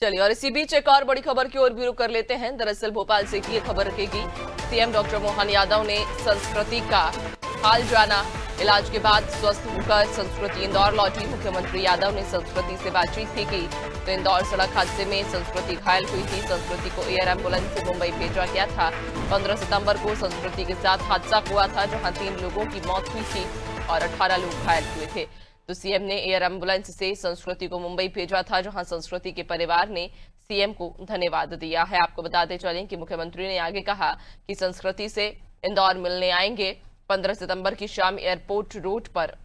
चलिए, और इसी बीच एक और बड़ी खबर की ओर भी रुख कर लेते हैं। दरअसल भोपाल से की ये खबर रखेगी। सीएम डॉक्टर मोहन यादव ने संस्कृति का हाल जाना। इलाज के बाद स्वस्थ होकर संस्कृति इंदौर लौटी। मुख्यमंत्री यादव ने संस्कृति से बातचीत भी की तो इंदौर सड़क हादसे में संस्कृति घायल हुई थी। संस्कृति को एयर एम्बुलेंस से मुंबई भेजा गया था। 15 सितंबर को संस्कृति के साथ हादसा हुआ था, जहां 3 लोगों की मौत हुई थी और 18 लोग घायल हुए थे। तो सीएम ने एयर एम्बुलेंस से संस्कृति को मुंबई भेजा था, जहां संस्कृति के परिवार ने सीएम को धन्यवाद दिया है। आपको बताते चलें कि मुख्यमंत्री ने आगे कहा कि संस्कृति से इंदौर मिलने आएंगे। 15 सितंबर की शाम एयरपोर्ट रोड पर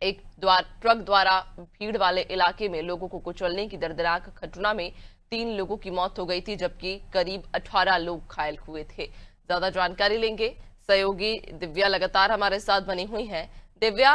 एक ट्रक द्वारा भीड़ वाले इलाके में लोगों को कुचलने की दर्दनाक घटना में 3 लोगों की मौत हो गई थी, जबकि करीब 18 लोग घायल हुए थे। ज्यादा जानकारी लेंगे, सहयोगी दिव्या लगातार हमारे साथ बनी हुई है। दिव्या,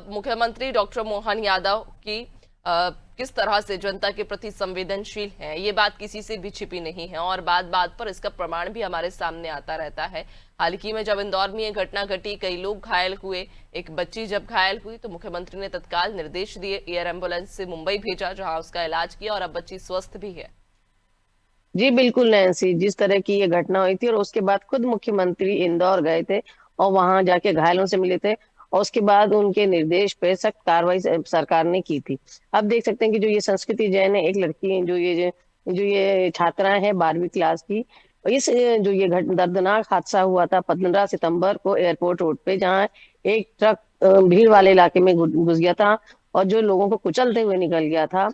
मुख्यमंत्री डॉक्टर मोहन यादव की किस तरह से जनता के प्रति संवेदनशील है, ये बात किसी से भी छिपी नहीं है और बात बात पर इसका प्रमाण भी हमारे सामने आता रहता है। हाल ही में जब इंदौर में ये घटना घटी, कई लोग घायल हुए, एक बच्ची जब घायल हुई तो मुख्यमंत्री ने तत्काल निर्देश दिए, एयर एम्बुलेंस से मुंबई भेजा, जहां उसका इलाज किया और अब बच्ची स्वस्थ भी है। जी बिल्कुल नैन्सी, जिस तरह की ये घटना हुई थी और उसके बाद खुद मुख्यमंत्री इंदौर गए थे और वहां जाके घायलों से मिले थे और उसके बाद उनके निर्देश पे सख्त कार्रवाई सरकार ने की थी। अब देख सकते हैं कि जो ये संस्कृति जैन है, एक लड़की है, जो ये छात्रा है 12वीं क्लास की। इस जो ये दर्दनाक हादसा हुआ था 15 सितंबर को एयरपोर्ट रोड पे, जहाँ एक ट्रक भीड़ वाले इलाके में घुस गया था और जो लोगों को कुचलते हुए निकल गया था।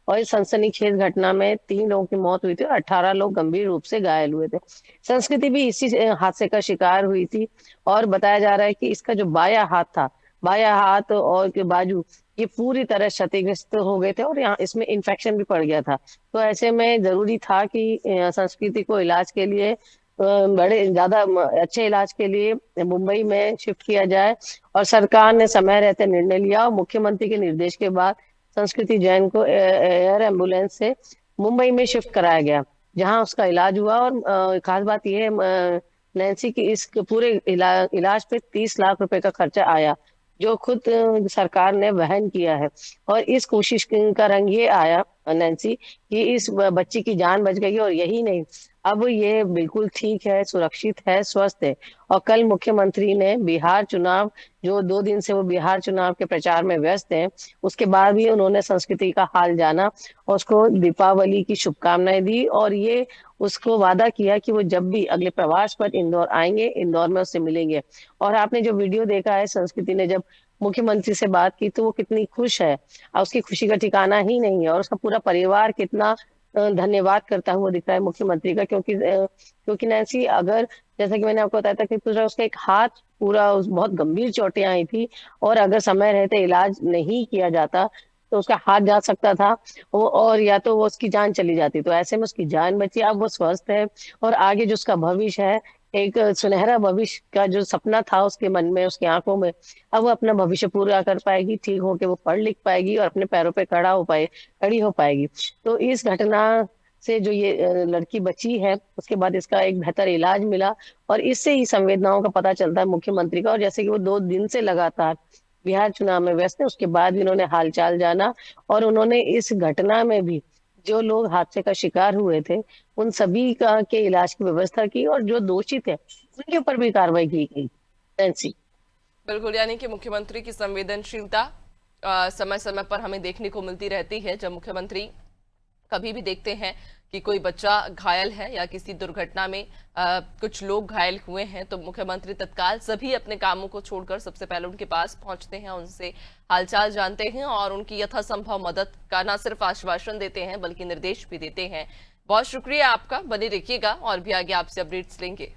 और इस सनसनीखेज घटना में 3 लोगों की मौत हुई थी और 18 लोग गंभीर रूप से घायल हुए थे। संस्कृति भी इसी हादसे का शिकार हुई थी और बताया जा रहा है कि इसका जो बायां हाथ था, बायां हाथ और के बाजू, ये पूरी तरह क्षतिग्रस्त हो गए थे और यहाँ इसमें इन्फेक्शन भी पड़ गया था। तो ऐसे में जरूरी था कि संस्कृति को इलाज के लिए बड़े ज्यादा अच्छे इलाज के लिए मुंबई में शिफ्ट किया जाए और सरकार ने समय रहते निर्णय लिया और मुख्यमंत्री के निर्देश के बाद संस्कृति जैन को एयर एम्बुलेंस से मुंबई में शिफ्ट कराया गया, जहां उसका इलाज हुआ। और खास बात यह है नैन्सी की इस पूरे इलाज पे 30 लाख रुपए का खर्चा आया, जो खुद सरकार ने वहन किया है। और इस कोशिश का रंग ये आया नैन्सी कि इस बच्ची की जान बच गई और यही नहीं, अब ये बिल्कुल ठीक है, सुरक्षित है, स्वस्थ है। और कल मुख्यमंत्री ने बिहार चुनाव, जो 2 दिन से वो बिहार चुनाव के प्रचार में व्यस्त हैं, उसके बाद भी उन्होंने संस्कृति का हाल जाना और उसको दीपावली की शुभकामनाएं दी और ये उसको वादा किया कि वो जब भी अगले प्रवास पर इंदौर आएंगे, इंदौर में उससे मिलेंगे। और आपने जो वीडियो देखा है, संस्कृति ने जब मुख्यमंत्री से बात की तो वो कितनी खुश है और उसकी खुशी का ठिकाना ही नहीं है और उसका पूरा परिवार कितना धन्यवाद करता हुआ दिख रहा है मुख्यमंत्री का। क्योंकि नैन्सी, अगर जैसा कि मैंने आपको बताया था कि पूरा उसका एक हाथ पूरा बहुत गंभीर चोटें आई थी और अगर समय रहते इलाज नहीं किया जाता तो उसका हाथ जा सकता था वो, और या तो वो उसकी जान चली जाती। तो ऐसे में उसकी जान बची, अब वो स्वस्थ है और आगे जो उसका भविष्य है, एक सुनहरा भविष्य का जो सपना था उसके मन में, उसकी आंखों में, अब वो अपना भविष्य पूरा कर पाएगी, ठीक होके वो पढ़ लिख पाएगी और अपने पैरों पे खड़ी हो पाएगी। तो इस घटना से जो ये लड़की बची है, उसके बाद इसका एक बेहतर इलाज मिला और इससे ही संवेदनाओं का पता चलता है मुख्यमंत्री का। और जैसे कि वो 2 दिन से लगातार बिहार चुनाव में व्यस्त है, उसके बाद भी उन्होंने हालचाल जाना और उन्होंने इस घटना में भी जो लोग हादसे का शिकार हुए थे उन सभी का के इलाज की व्यवस्था की और जो दोषी थे उनके ऊपर भी कार्रवाई की गई। नैन्सी, बिल्कुल, यानी कि मुख्यमंत्री की संवेदनशीलता समय समय पर हमें देखने को मिलती रहती है। जब मुख्यमंत्री कभी भी देखते हैं कि कोई बच्चा घायल है या किसी दुर्घटना में कुछ लोग घायल हुए हैं, तो मुख्यमंत्री तत्काल सभी अपने कामों को छोड़कर सबसे पहले उनके पास पहुंचते हैं, उनसे हालचाल जानते हैं और उनकी यथासंभव मदद का न सिर्फ आश्वासन देते हैं बल्कि निर्देश भी देते हैं। बहुत शुक्रिया आपका, बने रखिएगा और भी आगे आपसे अपडेट्स लेंगे।